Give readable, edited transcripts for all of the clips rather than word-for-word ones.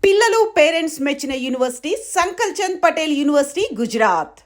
పిల్లలు పేరెంట్స్ మెచ్చిన university సంకల్ Chand Patel university Gujarat.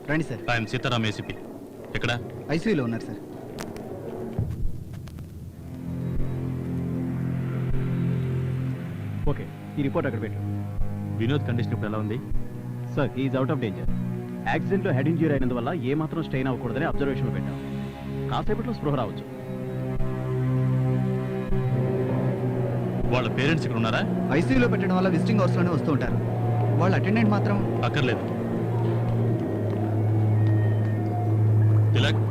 రండి సార్. I'm Sitaram ACP. ఎక్కడ? ఐసీయూలో ఉన్నారు సార్. ఓకే, ఈ రిపోర్ట్ అక్కడ పెట్టు. వినోద్ కండిషన్ ఇప్పుడు ఎలా ఉంది? Sir, is out of danger. యాక్సిడెంట్లో హెడ్ ఇంజ్యూరీ అయినందువల్ల ఏ మాత్రం స్ట్రెయిన్ అవ్వకూడదని అబ్జర్వేషన్లో పెట్టాం. కాసేపట్లో స్పృహ రావచ్చు. వాళ్ళ పేరెంట్స్ ఇక్కడ ఉన్నారా? ఐసీయూలో పెట్టడం వల్ల విజిటింగ్ అవర్స్లోనే వస్తూ ఉంటారు. వాళ్ళ అటెండెంట్ మాత్రం అక్కర్లేదు. తిలక్,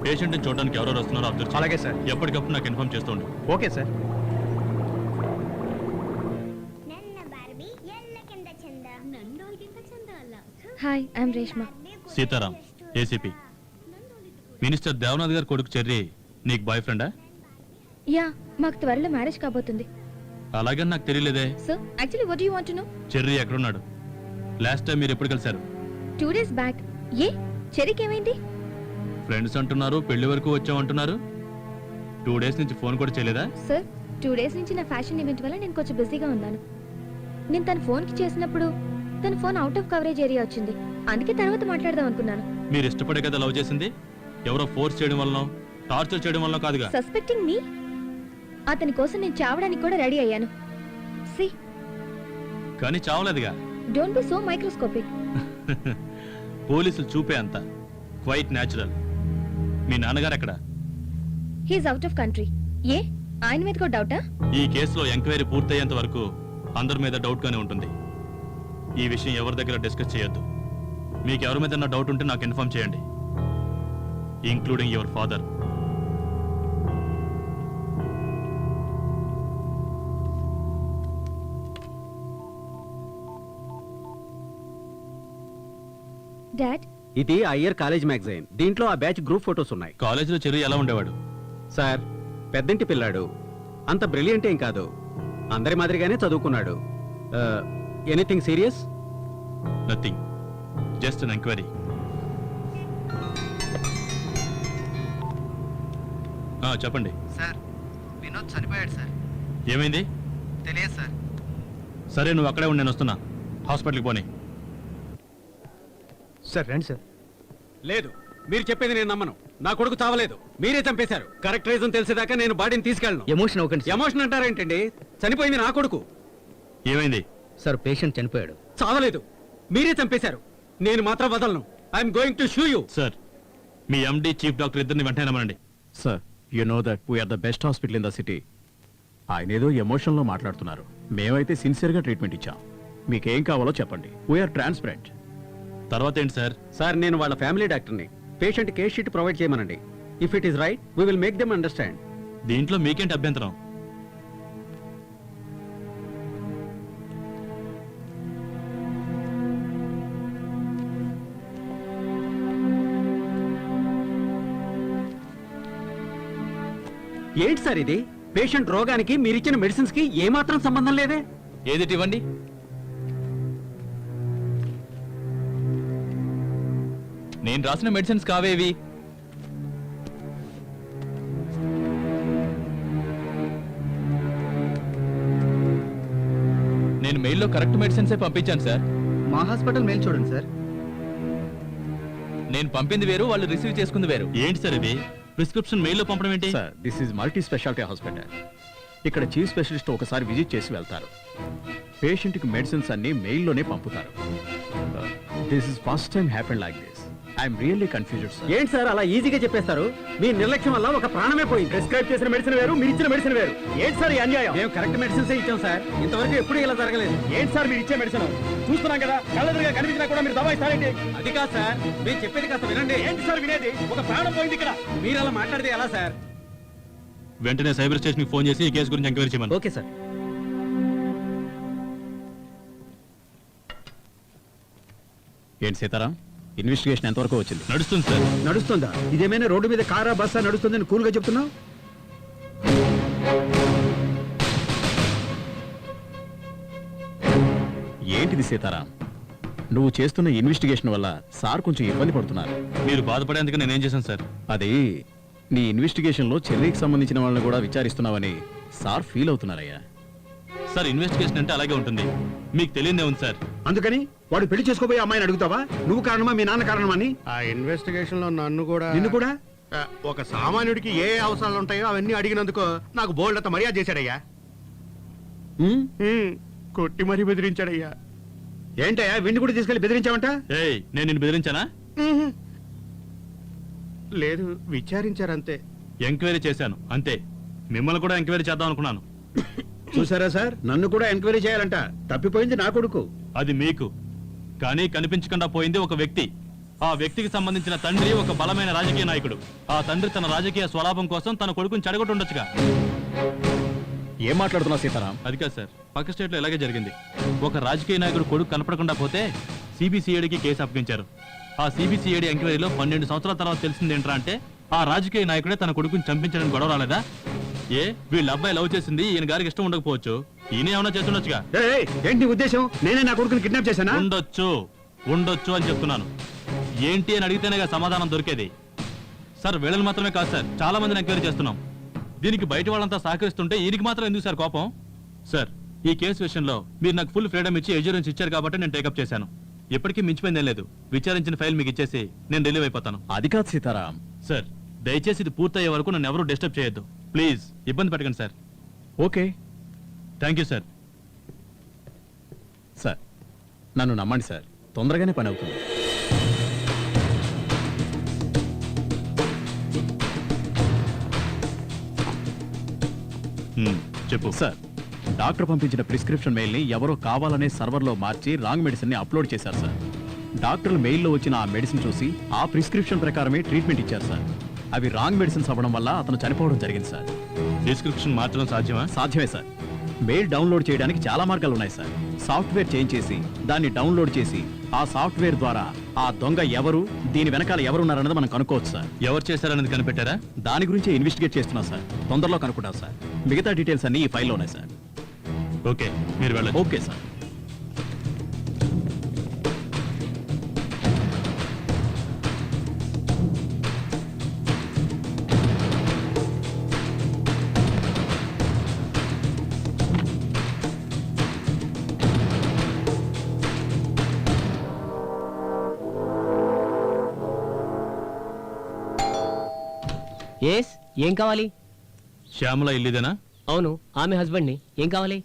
పేషెంట్ని చూడడానికి ఎవరెవరు వస్తున్నారో అబ్జర్వ్. అలాగే సార్. ఎప్పటికప్పుడు నాకు ఇన్ఫార్మ్ చేస్తూ ఉండు. Okay sir. Hi, I'm Reshma. Sitaram ACP. Minister Devanath గారి కొడుకు చెర్రీ నీకు బాయ్ ఫ్రెండా? యా, మాకు త్వరలో మ్యారేజ్ కాబోతుంది. అలాగని నాకు తెలియలేదే. So actually what you want to know? Cherry ఎక్కడున్నాడు? లాస్ట్ టైం మీరు ఎప్పుడు కలిశారు? 2 days బ్యాక్. ఏ చెరికి ఏమైంది? ఫ్రెండ్స్ అంటున్నారు, పెళ్లి వరకు వచ్చామంటున్నారు. 2 days నుంచి ఫోన్ కూడా చేయలేదా? సార్, 2 days నుంచి నా ఫ్యాషన్ ఈవెంట్ వల్ల నేను కొంచెం బిజీగా ఉన్నాను. నేను తన ఫోన్కి చేసినప్పుడు తన phone out of coverage area వచ్చింది. అందుకే తర్వాత మాట్లాడదాం అనుకున్నాను. మీరు ఇష్టపడే కదా లవ్ చేసింది? ఎవరో ఫోర్స్ చేయడం వల్ల, టార్చర్ చేయడం వల్ల కాదుగా. Suspecting me? అతని కోసం నేను చావడానికి కూడా రెడీ అయ్యాను. సి, కానీ చావలేదుగా. Don't be so microscopic. పోలీసులు చూపే అంత క్వైట్ న్యాచురల్. మీ నాన్నగారు ఎక్కడ? He's out of country. ఏ ఆయన మీద కూడా డౌటా? ఈ కేసులో ఎంక్వైరీ పూర్తయ్యేంత వరకు అందరి మీద డౌట్ గానే ఉంటుంది. ఈ విషయం ఎవరి దగ్గర డిస్కస్ చేయొద్దు. మీకు ఎవరి మీద డౌట్ ఉంటే నాకు ఇన్ఫార్మ్ చేయండి, ఇంక్లూడింగ్ యువర్ ఫాదర్. డాడ్, ఇది ఆ ఇయర్ కాలేజ్ మ్యాగజైన్. దీంట్లో ఆ బ్యాచ్ గ్రూప్ ఫొటోస్ ఉన్నాయి. కాలేజీలో చెర్రీ ఎలా ఉండేవాడు? సార్, పెద్దంటి పిల్లాడు, అంత బ్రిలియంట్ ఏం కాదు, అందరి మాదిరిగానే చదువుకున్నాడు. Anything serious? Nothing, just an enquiry. చెప్పండి సార్. వినోద్ చనిపోయాడు సార్. ఏమైంది? తెలియదు సార్. సరే, నువ్వు అక్కడే ఉండి నేను వస్తున్నా. హాస్పిటల్కి పోనీ. సార్ రండి సార్. లేదు, మీరు చెప్పేది నేను నమ్మను. నా కొడుకు చావలేదు, మీరే చంపేశారు. కరెక్ట్ రీజన్ తెలిసేదాకా నేను బాడీని తీసుకెళ్ళను. ఎమోషన్ అవ్వకండి. ఎమోషన్ అంటారేంటండి? చనిపోయింది నా కొడుకు. ఏమైంది? సార్, పేషెంట్ చనిపోయాడు. చావలేదు, మీరే చంపేశారు. నేను మాత్రం వదలను. I'm going to sue you. Sir, మీ ఎండి చీఫ్ డాక్టర్ ఇద్దరిని వెంటనే రమ్మనండి. Sir, you know that we're the best hospital in the city. ఆయన ఏదో ఎమోషన్లో మాట్లాడుతున్నారు. మేమైతే సిన్సియర్గా ట్రీట్మెంట్ ఇచ్చాం. మీకేం కావాలో చెప్పండి. We're transparent. తర్వాత ఏంటి సార్? సార్, నేను వాళ్ళ ఫ్యామిలీ డాక్టర్ని. పేషెంట్ కేస్ షీట్ ప్రొవైడ్ చేయమనండి. If it is right, we will make them understand. దీంట్లో మీకేంటి అభ్యంతరం? ఏంటి సార్ ఇది? పేషెంట్ రోగానికి మీరిచ్చిన మెడిసిన్స్ కి ఏమాత్రం సంబంధం లేదే. ఏదిటి ఇవ్వండి. నేను రాసిన మెడిసిన్స్ కావేవి? నేను మెయిల్లో కరెక్ట్ మెడిసిన్సే పంపించాను సార్. మా హాస్పిటల్ మెయిల్ చూడండి సార్. నేను పంపింది వేరు, వాళ్ళు రిసీవ్ చేసుకుంది వేరు. ఏంటి సార్ ఇది? ప్రిస్క్రిప్షన్ మెయిల్లో పంపడం ఏంటి? Sir, this is multi speciality hospital. ఇక్కడ చీఫ్ స్పెషలిస్ట్ ఒకసారి విజిట్ చేసి వెళ్తారు. పేషెంట్కి మెడిసిన్స్ అన్ని మెయిల్లోనే పంపుతారు. This is first time happen like this. I'm really confused sir. ఏంటి సార్ అలా ఈజీగా చెప్పేస్తారు? మీ నిర్లక్ష్యం వల్ల ఒక ప్రాణమే పోయింది. ప్రిస్క్రైబ్ చేసిన మెడిసిన్ వేరు, మీరు ఇచ్చిన మెడిసిన్ వేరు. ఏంటి సార్ ఈ అన్యాయం? మేము కరెక్ట్ మెడిసిన్స్ ఇచ్చాం సార్. ఇంతవరకు ఎప్పుడు ఇలా జరగలేదు. ఏంటి సార్ మీరు ఇచ్చే మెడిసిన్? చూస్తున్నాం కదా, కళ్ళెదురుగా కనిపించినా కూడా మీరు దబాయిస్తారేంటి? అది కాదు సార్, మేము చెప్పేది కాస్త వినండి. ఏంటి సార్ వినేది? ఒక ప్రాణం పోయింది ఇక్కడ. మీరు అలా మాట్లాడితే ఎలా సార్? వెంటనే సైబర్ స్టేషన్కి ఫోన్ చేసి ఈ కేసు గురించి ఎంక్వైరీ చేయమని. Okay sir. ఏంటి సీతారాం, ఇన్వెస్టిగేషన్ ఎంతవరకు వచ్చింది? నడుస్తుంది సార్. నడుస్తుందా? ఇదేమైనా రోడ్డు మీద కారా బస్సా నడుస్తుందని కూల్గా చెప్తున్నావు? ఏంటిది సీతారాం, నువ్వు చేస్తున్న ఇన్వెస్టిగేషన్ వల్ల సార్ కొంచెం ఇబ్బంది పడుతున్నారు. మీరు బాధపడేందుకు నేనేం చేశాను సార్? అది నీ ఇన్వెస్టిగేషన్ లో చెర్రీకి సంబంధించిన వాళ్ళని కూడా విచారిస్తున్నావని సార్ ఫీల్ అవుతున్నారయ్యా. సార్ ఇన్వెస్టిగేషన్ అంటే అలాగే ఉంటుంది, మీకు తెలియదే ఉంది సార్. అందుకని వాడు పెళ్లి చేసుకోబోయే అమ్మాయిని అడుగుతావా? నువ్వు కారణమా మీ నాన్న కారణమా అని? ఆ ఇన్వెస్టిగేషన్ లో నన్ను కూడా నిన్ను కూడా ఒక సామాన్యుడికి ఏ అవసరాలు ఉంటాయో అవన్నీ అడిగినందుకు నాకు బోల్డ్ అంత మర్యాద చేశాడయ్యా. ఉమ్, కొట్టి మరీ బెదిరించాడయ్యా. ఏంటయ్యా వీడిని కూడా తీసుకెళ్లి బెదిరించావంట? ఏయ్, నేను నిన్ను బెదిరించానా? లేదు, విచారించారంతే. ఎంక్వైరీ చేశాను అంతే. మిమ్మల్ని కూడా ఎంక్వైరీ చేద్దాం అనుకున్నాను. చూసారా సార్, నన్ను కూడా ఎంక్వైరీ చేయాలంట. తప్పిపోయింది నా కొడుకు. అది మీకు, కానీ కనిపించకుండా పోయింది ఒక వ్యక్తి. ఆ వ్యక్తికి సంబంధించిన తండ్రి ఒక బలమైన రాజకీయ నాయకుడు. ఆ తండ్రి తన రాజకీయ స్వలాభం కోసం తన కొడుకుని చెడగొట్టుండొచ్చుగా. ఏం మాట్లాడుతున్నావు సీతారాం? అది కాదు సార్, పక్క స్టేట్ లో ఇలాగే జరిగింది. ఒక రాజకీయ నాయకుడు కొడుకు కనపడకుండా పోతే సిబిసిఐడికి కేసు అప్పగించారు. ఆ సిబిసిఐడి ఎంక్వైరీలో 12 సంవత్సరాల తర్వాత తెలిసింది ఏంట్రా అంటే ఆ రాజకీయ నాయకుడే తన కొడుకుని చంపించడానికి గొడవ రాలేదా? ఏ, వీళ్ళ అబ్బాయి లవ్ చేసింది ఈయన గారికి ఇష్టం ఉండకపోవచ్చు, ఈయన ఏమైనా చేస్తుండొచ్చుగా. ఏయ్, ఏంటి నీ ఉద్దేశం? నేనే నా కొడుకుని కిడ్నాప్ చేశానా? ఉండొచ్చు అని చెప్తున్నాను. ఏంటి అని అడిగితేనేగా సమాధానం దొరికేది. సార్ వీళ్ళని మాత్రమే కాదు సార్, చాలా మందిని ఎంక్వైరీ చేస్తున్నాం. దీనికి బయట వాళ్ళంతా సహకరిస్తుంటే ఈయనకి మాత్రం ఎందుకు సార్ కోపం? సార్ ఈ కేసు విషయంలో మీరు నాకు ఫుల్ ఫ్రీడమ్ ఇచ్చి ఎజ్యూరెన్స్ ఇచ్చారు కాబట్టి నేను టేకప్ చేశాను. ఎప్పటికీ మించిపోయిందేం లేదు. విచారించిన ఫైల్ మీకు ఇచ్చేసి నేను రిలీవ్ అయిపోతాను. అది కాదు సీతారాం. సార్ దయచేసి ఇది పూర్తయ్యే వరకు నన్ను ఎవరూ డిస్టర్బ్ చేయొద్దు ప్లీజ్. ఇబ్బంది పెట్టకండి sir. Okay thank you sir. Sir నన్ను నమ్మండి సార్, తొందరగానే పని అవుతుంది. చెప్పు సార్, డాక్టర్ పంపించిన ప్రిస్క్రిప్షన్ మెయిల్ ని ఎవరో కావాలనే సర్వర్లో మార్చి రాంగ్ మెడిసిన్ ని అప్లోడ్ చేశారు సార్. డాక్టర్లు మెయిల్లో వచ్చిన ఆ మెడిసిన్ చూసి ఆ ప్రిస్క్రిప్షన్ ప్రకారమే ట్రీట్మెంట్ ఇచ్చారు సార్. అవి రాంగ్ మెడిసిన్స్ అవ్వడం వల్ల అతను చనిపోవడం జరిగింది సార్. డిస్క్రిప్షన్ మార్చడం సాధ్యమా? సాధ్యమే సార్. మెయిల్ డౌన్లోడ్ చేయడానికి చాలా మార్గాలు ఉన్నాయి సార్. సాఫ్ట్వేర్ చేంజ్ చేసి దాన్ని డౌన్లోడ్ చేసి ఆ సాఫ్ట్వేర్ ద్వారా ఆ దొంగ ఎవరు, దీని వెనకాల ఎవరున్నారన్నది మనం కనుక్కోవచ్చు సార్. ఎవరు చేశారనేది కనిపెట్టారా? దాని గురించి ఇన్వెస్టిగేట్ చేస్తున్నాం సార్. తొందరలో కనుక్కుంటాం సార్. మిగతా డీటెయిల్స్ అన్ని ఈ ఫైల్లో ఉన్నాయి సార్. ఓకే, మీరు వెళ్ళండి. Okay sir. ఎస్, ఏం కావాలి? శ్యామల ఇల్లుదేనా? అవును, ఆమె హస్బెండ్ని. ఏం కావాలి?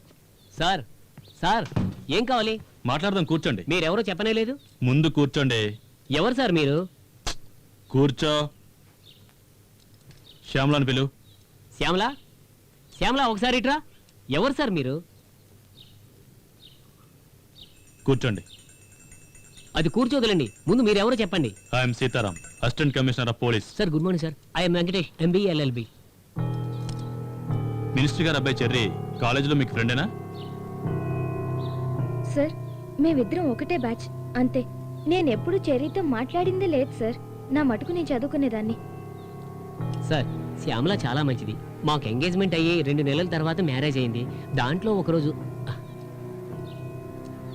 సార్ సార్ ఏం కావాలి? మాట్లాడదాం, కూర్చోండి. మీరెవరో చెప్పనే లేదు. ముందు కూర్చోండి. ఎవరు సార్ మీరు? కూర్చో. శ్యామలని పిలు. శ్యామల, శ్యామల ఒకసారి ఇట్రా. ఎవరు సార్ మీరు? కూర్చోండి. అది కూర్చోగలండి, ముందు మీరెవరో చెప్పండి. I'm Sitaram, assistant commissioner of police. Sir good morning sir. I'm Venkatesh, MBA LLB. Minister గారు అబ్బాయి చెర్రీ కాలేజీలో మీకు ఫ్రెండేనా? సార్ మేమిద్దరం ఒకటే బ్యాచ్ అంతే. నేను ఎప్పుడు చెర్రీతో మాట్లాడిందే లేదు సార్. నా మటుకు నేను చదువుకునేదాన్ని. సార్ శ్యామల చాలా మంచిది. మాకు ఎంగేజ్మెంట్ అయ్యి 2 నెలల తర్వాత మ్యారేజ్ అయింది. దాంట్లో ఒకరోజు,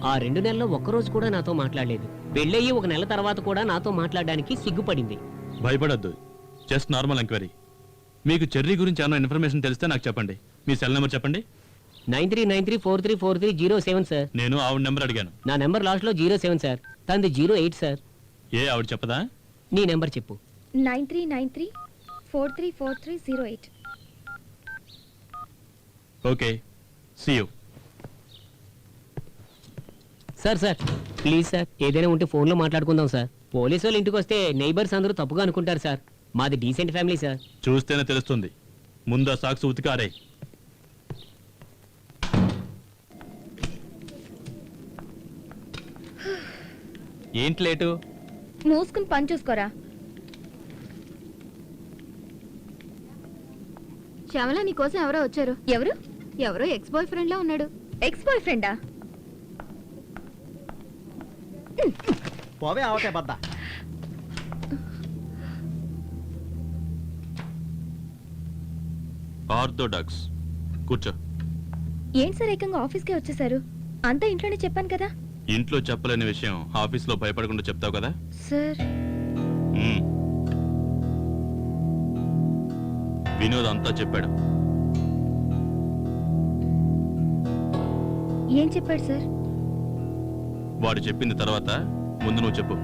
ఆ 2 నెలల్లో ఒక్కరోజు కూడా నాతో మాట్లాడలేదు. పెళ్ళయ్యి 1 నెల తర్వాత కూడా నాతో మాట్లాడడానికి సిగ్గుపడింది. భయపడద్దు, జస్ట్ నార్మల్ ఎంక్వైరీ. మీకు చెర్రీ గురించి ఏమైనా ఇన్ఫర్మేషన్ తెలిస్తే నాకు చెప్పండి. మీ సెల్ నెంబర్ చెప్పండి. 9393434307 సార్. నేను ఆవిడ నెంబర్ అడిగాను. నా నెంబర్ లాస్ట్లో 07 సార్. తనది 08 సార్. ఏ ఆవిడ చెప్పదా? నీ నెంబర్ చెప్పు. 9393434308. Okay, see you. Sir sir please sir, ఏదైనా ఉంటే ఫోన్లో మాట్లాడుకుందాం సార్. పోలీసు వాళ్ళు ఇంటికి వస్తే నైబర్స్ అందరూ తప్పుగా అనుకుంటారు సార్. మాది డీసెంట్ ఫ్యామిలీ సార్. చూస్తేనే తెలుస్తుంది. ముందు ఆ సాక్స్ ఉతికారే. ఏంటి లేటు? మూసుకుని పని చూసుకోరా. శ్యామల నీకోసం ఎవరో వచ్చారు. ఎవరు? ఎవరో ఎక్స్ బాయ్ ఫ్రెండ్ లా ఉన్నాడు. ఎక్స్ బాయ్ ఫ్రెండా? పోవే అవటే బద్దా. ఆర్థోడాక్స్. కూర్చో. ఏంటి సార్ ఏకంగా ఆఫీస్కే వచ్చేసారు? అంతా ఇంట్లోనే చెప్పాను కదా. ఇంట్లో చెప్పలేని విషయం ఆఫీస్లో భయపడకుండా చెప్తావు కదా. సార్ మ్మ్. వినోద్ అంతా చెప్పాడు. ఏం చెప్పాడు సార్? వాడు చెప్పింది తర్వాత ముందు నువ్వు చెప్పు.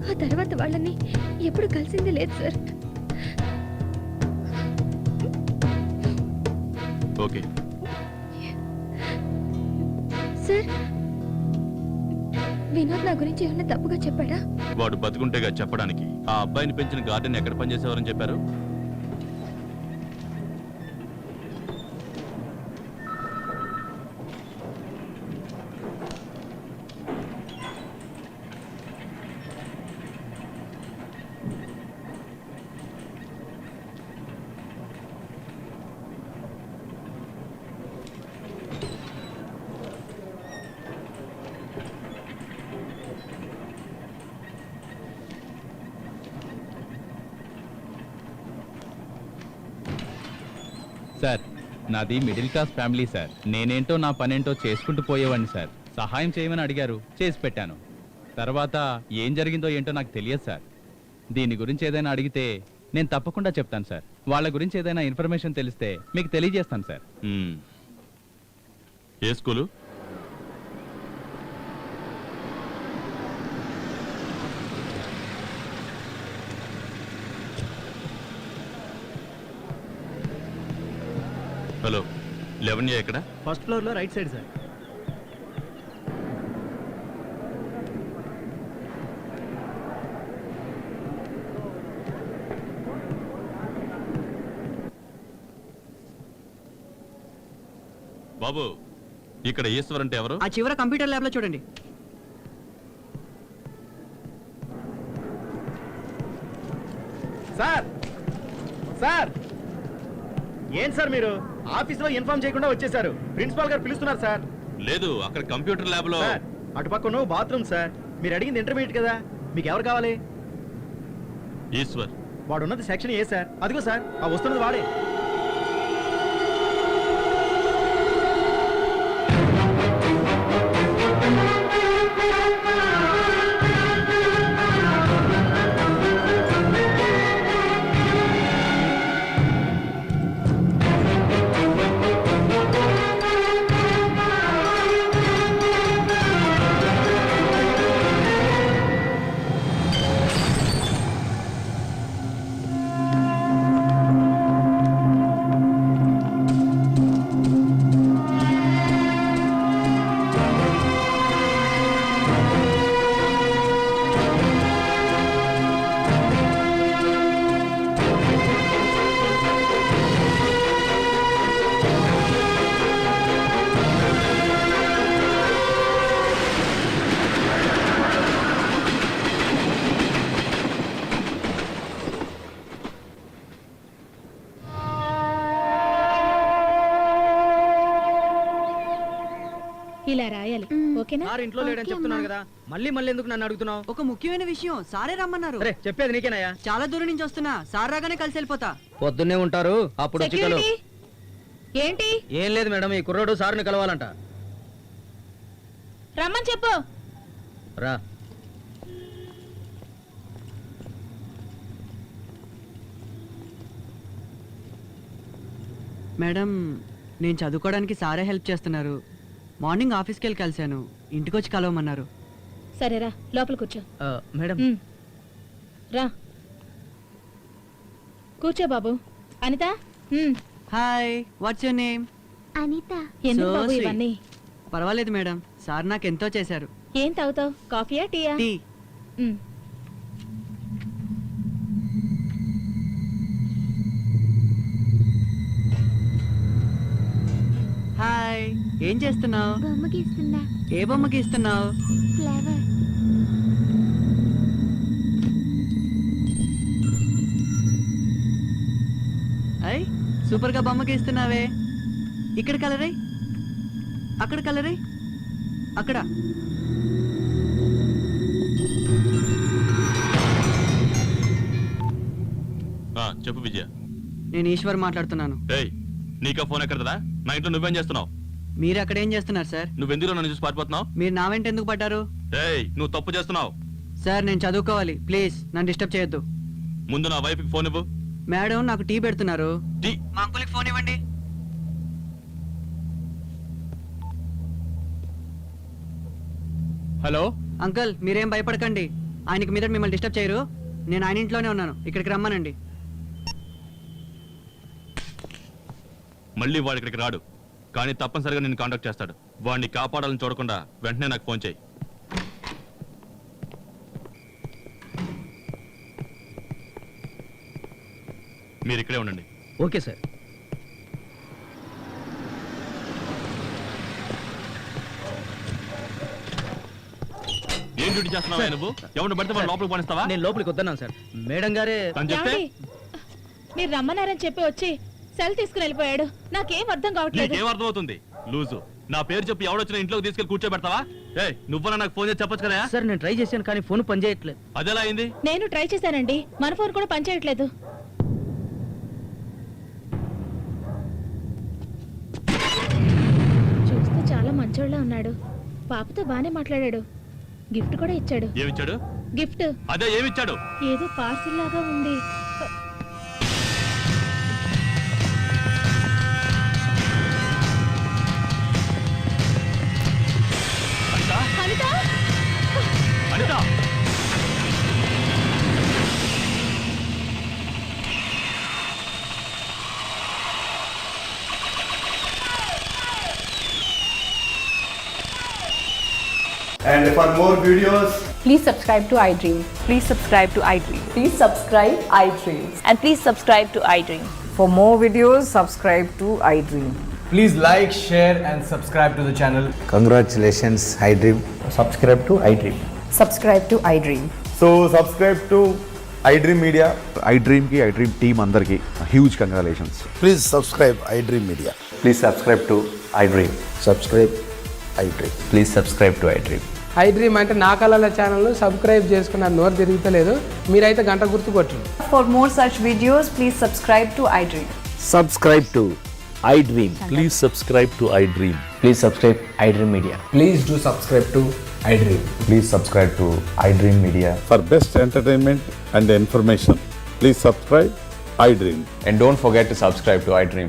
ఆ తర్వాత వాళ్ళని ఎప్పుడు కలిసింది లేదు సార్. ఓకే. సార్ వినోద్ నా గురించి ఏమైనా తప్పుగా చెప్పాడా? వాడు బతుకుంటేగా చెప్పడానికి. ఆ అబ్బాయిని పెంచిన గార్డెన్ ఎక్కడ పనిచేసేవారని చెప్పారు? సార్ నాది మిడిల్ క్లాస్ ఫ్యామిలీ సార్. నేనేంటో నా పనేంటో చేసుకుంటూ పోయేవాడిని సార్. సహాయం చేయమని అడిగారు, చేసి పెట్టాను. తర్వాత ఏం జరిగిందో ఏంటో నాకు తెలియదు సార్. దీని గురించి ఏదైనా అడిగితే నేను తప్పకుండా చెప్తాను సార్. వాళ్ళ గురించి ఏదైనా ఇన్ఫర్మేషన్ తెలిస్తే మీకు తెలియజేస్తాను సార్. మ్మ్. ఏ స్కూలు? హలో, 11A ఎక్కడ? ఫస్ట్ ఫ్లోర్ లో రైట్ సైడ్ సార్. బాబు, ఇక్కడ ఈశ్వర్ అంటే ఎవరు? ఆ చివర కంప్యూటర్ ల్యాబ్ లో చూడండి. సార్ సార్ ఏం సార్ మీరు ఆఫీసులో ఇన్ఫార్మ్ చేయకుండా వచ్చేసారు? ప్రిన్సిపాల్ గారు పిలుస్తున్నారు సార్. లేదు, అక్కడ కంప్యూటర్ ల్యాబ్ లో. సార్ అటు పక్కన బాత్రూమ్ సార్. మీరు అడిగింది ఇంటర్మీడియట్ కదా, మీకు ఎవరు కావాలి? ఈశ్వర్. వాడు ఉన్నది సెక్షన్ ఏ సార్. అదిగో సార్ ఆ వస్తున్నది వాడే. ఇలా రాయాలి. ఓకేనా? సార్ ఇంట్లో లేడని చెప్తున్నాను కదా, మళ్ళీ మళ్ళీ ఎందుకు నన్ను అడుగుతున్నావు? ఒక ముఖ్యమైన విషయం సారే రమ్మన్నారు. అరే చెప్పేది నీకేనాయా? చాలా దూరం నుంచి వస్తున్నా, సార్ రాగానే కలిసి వెళ్ళిపోతా. పొద్దున్నే ఉంటారు, అప్పుడు వచ్చి కలు. సెక్యూరిటీ ఏంటి? ఏం లేదు మేడం, ఈ కుర్రోడు సార్ని కలవాలంట. రమ్మని చెప్పు. రా. మేడం నేను చదువుకోవడానికి సారే హెల్ప్ చేస్తున్నారు. మార్నింగ్ ఆఫీస్కి వెళ్ళి కలిశాను, ఇంటికి వచ్చి కలవమన్నారు. సరేరా లోపల కూర్చో. మేడం రా కూర్చో బాబు. Anitha hi, what's your name? Anitha. ఎందుకు So బాబు sweet. ఇవన్నీ? పర్వాలేదు మేడం, సార్ నాకు ఎంతో చేశారు. ఏం తాగుతావు? కాఫీయా టీయా? టీ. హాయ్, ఏం చేస్తున్నావు? బొమ్మ గీస్తున్నా. ఏ బొమ్మ గీస్తున్నావు? ఫ్లవర్. అయ్ సూపర్ గా బొమ్మ గీస్తున్నావే. ఇక్కడ కలరై, అక్కడ కలరై, అక్కడ. చెప్పు విజయ. నేను ఈశ్వర్ మాట్లాడుతున్నాను. ఏయ్, నీకా ఫోన్ ఎక్కడదా? నా ఇంట్లో నువ్వేం చేస్తున్నావు? మీరు అక్కడ ఏం చేస్తున్నారు సార్? నువ్వెందుకు నన్ను చూసి పారిపోతున్నావు? మీరు నా వెంట ఎందుకు పడ్డారు? ఏయ్, నువ్వు తప్పు చేస్తున్నావు. సార్ నేను చదువుకోవాలి, ప్లీజ్ నన్ను డిస్టర్బ్ చేయొద్దు. ముందు నా వైఫ్కి ఫోన్ ఇవ్వు. మేడం నాకు టీ పెడుతున్నారు. టీ? మా అంకుల్కి ఫోన్ ఇవ్వండి. హలో అంకుల్ మీరేం భయపడకండి, ఆయనకి మీద మిమ్మల్ని డిస్టర్బ్ చేయరు. నేను ఆయన ఇంట్లోనే ఉన్నాను, ఇక్కడికి రమ్మనండి. మళ్ళీ వాడు ఇక్కడికి రాడు, కానీ తప్పనిసరిగా నిన్ను కాంటాక్ట్ చేస్తాడు. వాడిని కాపాడాలని చూడకుండా వెంటనే నాకు ఫోన్ చేయి. మీరు ఇక్కడే ఉండండి. Okay sir. ఏం డ్యూటీ చేస్తున్నావా నువ్వు? ఎవరిని పడితే వాడు లోపలికి పనిస్తావా? నేను లోపలికి వద్దన్నాను సార్. మేడం గారే తను చెప్తే మీరు రమ్మన్నారని చెప్పి వచ్చి సెల్ తీసుకుని వెళ్ళిపోయాడు. నాకేం అర్థం కావట్లేదు. నీకేం అర్థమవుతుంది? లూజు. నా పేరు చెప్పి ఎవడొచ్చినా ఇంట్లోకి తీసుకెళ్లి కూర్చోబెడతావా? ఏ నువ్వన్నా నాకు ఫోన్ చేసి చెప్పొచ్చు కదా? సార్ నేను ట్రై చేశాను కానీ ఫోన్ పనిచేయట్లేదు. అదెలా అయింది? నేను ట్రై చేశానండి, మన ఫోన్ కూడా పనిచేయట్లేదు. చూస్తే చాలా మంచోళ్ళ ఉన్నాడు. పాపతో బానే మాట్లాడాడు. గిఫ్ట్ కూడా ఇచ్చాడు. ఏమిచ్చాడు? గిఫ్ట్ అదే ఏమిచ్చాడు? ఏదో పార్సిల్ లాగా ఉంది. Anitha? Anitha! Anitha! And for more videos, please subscribe to iDream. Please subscribe to iDream. Please subscribe iDream. And please subscribe to iDream. For more videos, subscribe to iDream. please like, share and subscribe to the channel. Congratulations, iDream. Subscribe to iDream. Subscribe to iDream. So subscribe to iDream Media. iDream ki iDream team andarki huge congratulations. Please subscribe iDream Media. Please subscribe to iDream. Subscribe iDream. Please subscribe to iDream. iDream అంటే నా కళల ఛానల్ను subscribe చేసుకున్న నోరు తిరుగుతలేదు. మీరైతే గంట గుర్తు కొట్టండి. For more such videos, please subscribe to iDream. Subscribe to iDream. Please subscribe to iDream. Please subscribe iDream Media. Please do subscribe to iDream. Please subscribe to iDream Media. For best entertainment and information, please subscribe iDream. And don't forget to subscribe to iDream.